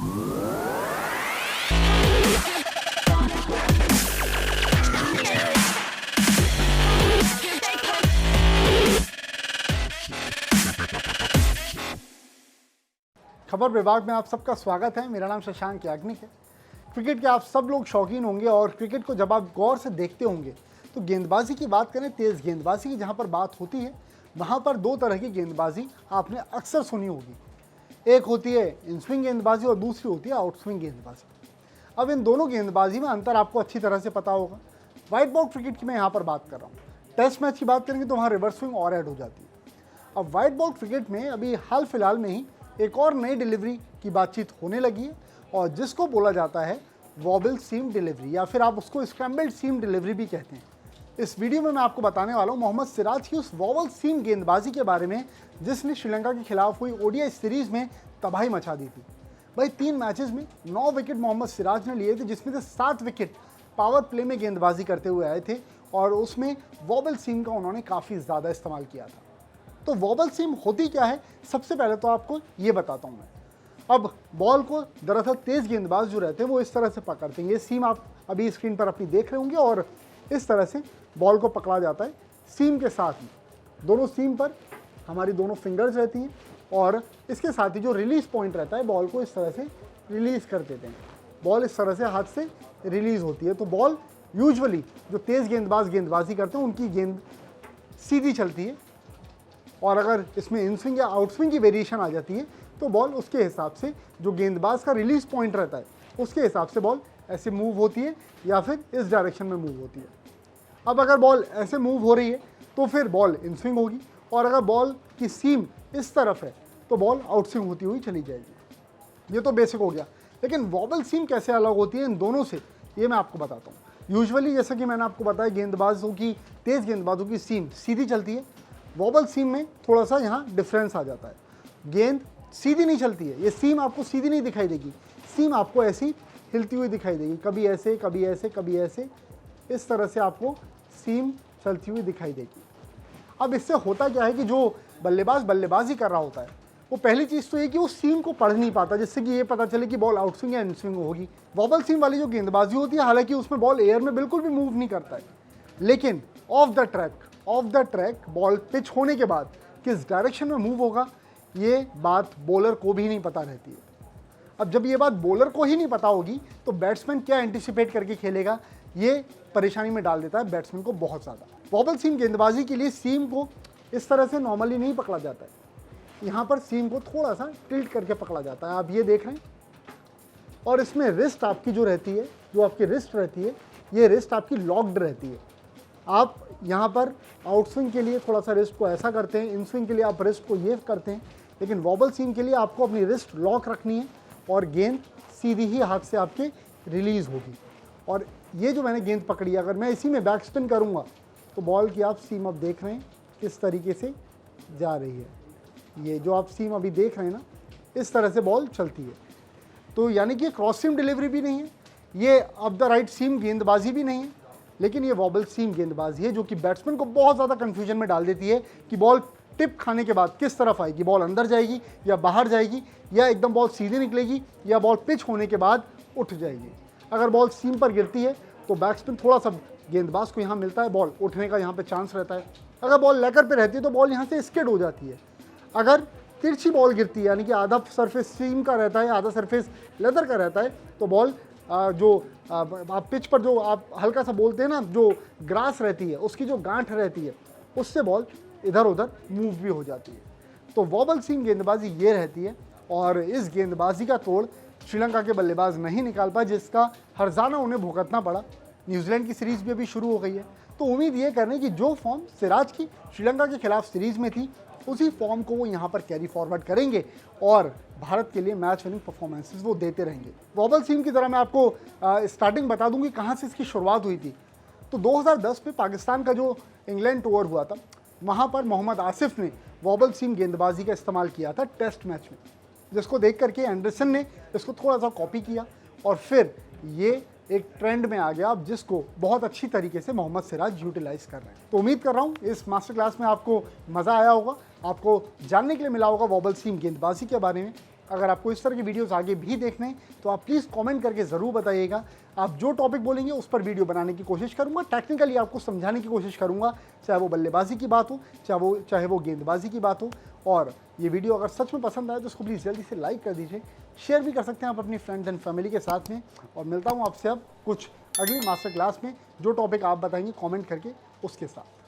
खबर विभाग में आप सबका स्वागत है। मेरा नाम शशांक याग्निक है। क्रिकेट के आप सब लोग शौकीन होंगे और क्रिकेट को जब आप गौर से देखते होंगे तो गेंदबाजी की बात करें, तेज़ गेंदबाजी की जहां पर बात होती है वहां पर दो तरह की गेंदबाजी आपने अक्सर सुनी होगी। एक होती है इन स्विंग गेंदबाजी और दूसरी होती है आउट स्विंग गेंदबाजी। अब इन दोनों गेंदबाजी में अंतर आपको अच्छी तरह से पता होगा। वाइट बॉल क्रिकेट की मैं यहाँ पर बात कर रहा हूँ। टेस्ट मैच की बात करेंगे तो वहाँ रिवर्स स्विंग और ऐड हो जाती है। अब वाइट बॉल क्रिकेट में अभी हाल फिलहाल में ही एक और नई डिलीवरी की बातचीत होने लगी है और जिसको बोला जाता है वॉबल सीम डिलीवरी या फिर आप उसको स्क्रैम्बल्ड सीम डिलीवरी भी कहते हैं। इस वीडियो में मैं आपको बताने वाला हूं मोहम्मद सिराज की उस वॉबल सीम गेंदबाजी के बारे में जिसने श्रीलंका के खिलाफ हुई ओडीआई सीरीज में तबाही मचा दी थी। भाई 3 मैचेस में 9 विकेट मोहम्मद सिराज ने लिए थे, जिसमें से 7 विकेट पावर प्ले में गेंदबाजी करते हुए आए थे और उसमें वॉबल सीम का उन्होंने काफ़ी ज़्यादा इस्तेमाल किया था। तो वॉबल सीम होती क्या है, सबसे पहले तो आपको ये बताता हूँ मैं। अब बॉल को दरअसल तेज़ गेंदबाज जो रहते हैं वो इस तरह से पकड़ते हैं। ये सीम आप अभी स्क्रीन पर अपनी देख रहे होंगे और इस तरह से बॉल को पकड़ा जाता है सीम के साथ में। दोनों सीम पर हमारी दोनों फिंगर्स रहती हैं और इसके साथ ही जो रिलीज़ पॉइंट रहता है बॉल को इस तरह से रिलीज़ कर देते हैं। बॉल इस तरह से हाथ से रिलीज़ होती है। तो बॉल यूजुअली जो तेज़ गेंदबाज गेंदबाजी करते हैं उनकी गेंद सीधी चलती है और अगर इसमें इन स्विंग या आउट स्विंग की वेरिएशन आ जाती है तो बॉल उसके हिसाब से जो गेंदबाज का रिलीज पॉइंट रहता है उसके हिसाब से बॉल ऐसे मूव होती है या फिर इस डायरेक्शन में मूव होती है। अब अगर बॉल ऐसे मूव हो रही है तो फिर बॉल इन स्विंग होगी और अगर बॉल की सीम इस तरफ है तो बॉल आउट स्विंग होती हुई चली जाएगी। ये तो बेसिक हो गया, लेकिन वॉबल सीम कैसे अलग होती है इन दोनों से ये मैं आपको बताता हूँ। यूजुअली जैसा कि मैंने आपको बताया गेंदबाजों की तेज़ गेंदबाजों की सीम सीधी चलती है। वॉबल सीम में थोड़ा सा यहाँ डिफरेंस आ जाता है। गेंद सीधी नहीं चलती है, ये सीम आपको सीधी नहीं दिखाई देगी। सीम आपको ऐसी हिलती हुई दिखाई देगी, कभी ऐसे कभी ऐसे कभी ऐसे, इस तरह से आपको सीम चलती हुई दिखाई देगी। अब इससे होता क्या है कि जो बल्लेबाज बल्लेबाजी कर रहा होता है वो पहली चीज़ तो ये कि वो सीम को पढ़ नहीं पाता, जिससे कि ये पता चले कि बॉल आउट स्विंग या इन स्विंग होगी। वॉबल सीम वाली जो गेंदबाजी होती है हालांकि उसमें बॉल एयर में बिल्कुल भी मूव नहीं करता है, लेकिन of the track ball pitch होने के बाद किस डायरेक्शन में मूव होगा ये बात बॉलर को भी नहीं पता रहती है। अब जब ये बात बॉलर को ही नहीं पता होगी तो बैट्समैन क्या एंटिसिपेट करके खेलेगा, ये परेशानी में डाल देता है बैट्समैन को बहुत ज़्यादा। वॉबल सीम गेंदबाजी के लिए सीम को इस तरह से नॉर्मली नहीं पकड़ा जाता है, यहाँ पर सीम को थोड़ा सा टिल्ट करके पकड़ा जाता है। आप ये देख रहे हैं और इसमें रिस्ट आपकी जो रहती है, जो आपकी रिस्ट रहती है, ये रिस्ट आपकी लॉक्ड रहती है। आप यहाँ पर आउट स्विंग के लिए थोड़ा सा रिस्ट को ऐसा करते हैं, इन स्विंग के लिए आप रिस्ट को ये करते हैं, लेकिन वॉबल सीम के लिए आपको अपनी रिस्ट लॉक रखनी है और गेंद सीधी ही हाथ से आपके रिलीज़ होगी। और ये जो मैंने गेंद पकड़ी, अगर मैं इसी में बैक स्पिन करूँगा तो बॉल की आप सीम अब देख रहे हैं किस तरीके से जा रही है। ये जो आप सीम अभी देख रहे हैं ना, इस तरह से बॉल चलती है। तो यानी कि क्रॉस सीम डिलीवरी भी नहीं है, ये अप द राइट सीम गेंदबाजी भी नहीं है, लेकिन ये वॉबल सीम गेंदबाजी है जो कि बैट्समैन को बहुत ज़्यादा कंफ्यूजन में डाल देती है कि बॉल टिप खाने के बाद किस तरफ आएगी, बॉल अंदर जाएगी या बाहर जाएगी, या एकदम बॉल सीधी निकलेगी, या बॉल पिच होने के बाद उठ जाएगी। अगर बॉल सीम पर गिरती है तो बैट्समैन थोड़ा सा गेंदबाज को यहाँ मिलता है, बॉल उठने का यहाँ पे चांस रहता है। अगर बॉल लेकर पे रहती है तो बॉल यहाँ से स्किड हो जाती है। अगर तिरछी बॉल गिरती है यानी कि आधा सरफेस सीम का रहता है, आधा सरफेस लेदर का रहता है, तो बॉल आप पिच पर जो आप हल्का सा बोलते हैं ना, जो ग्रास रहती है उसकी जो गांठ रहती है उससे बॉल इधर उधर मूव भी हो जाती है। तो वॉबल सीम गेंदबाजी ये रहती है और इस गेंदबाजी का तोड़ श्रीलंका के बल्लेबाज नहीं निकाल पाए, जिसका हर्जाना उन्हें भुगतना पड़ा। न्यूजीलैंड की सीरीज़ भी अभी शुरू हो गई है, तो उम्मीद ये करने की जो फॉर्म सिराज की श्रीलंका के खिलाफ सीरीज़ में थी उसी फॉर्म को वो यहाँ पर कैरी फॉरवर्ड करेंगे और भारत के लिए मैच विनिंग परफॉर्मेंसेस वो देते रहेंगे। वॉबल सीम की तरह मैं आपको स्टार्टिंग बता दूंगी कहाँ से इसकी शुरुआत हुई थी। तो 2010 में पाकिस्तान का जो इंग्लैंड टूर हुआ था वहाँ पर मोहम्मद आसिफ ने वॉबल सीम गेंदबाजी का इस्तेमाल किया था टेस्ट मैच में, जिसको देख करके एंडरसन ने इसको थोड़ा सा कॉपी किया और फिर ये एक ट्रेंड में आ गया, अब जिसको बहुत अच्छी तरीके से मोहम्मद सिराज यूटिलाइज कर रहे हैं। तो उम्मीद कर रहा हूँ इस मास्टर क्लास में आपको मज़ा आया होगा, आपको जानने के लिए मिला होगा वॉबल सीम गेंदबाजी के बारे में। अगर आपको इस तरह की वीडियोस आगे भी देखने हैं तो आप प्लीज़ कमेंट करके ज़रूर बताइएगा। आप जो टॉपिक बोलेंगे उस पर वीडियो बनाने की कोशिश करूँगा, टेक्निकली आपको समझाने की कोशिश करूँगा, चाहे वो बल्लेबाजी की बात हो, चाहे वो गेंदबाजी की बात हो। और ये वीडियो अगर सच में पसंद आए तो उसको प्लीज़ जल्दी से लाइक कर दीजिए, शेयर भी कर सकते हैं आप अपनी फ्रेंड्स एंड फैमिली के साथ में। और मिलता हूँ आपसे अब कुछ अगली मास्टर क्लास में, जो टॉपिक आप बताएंगे कमेंट करके उसके साथ।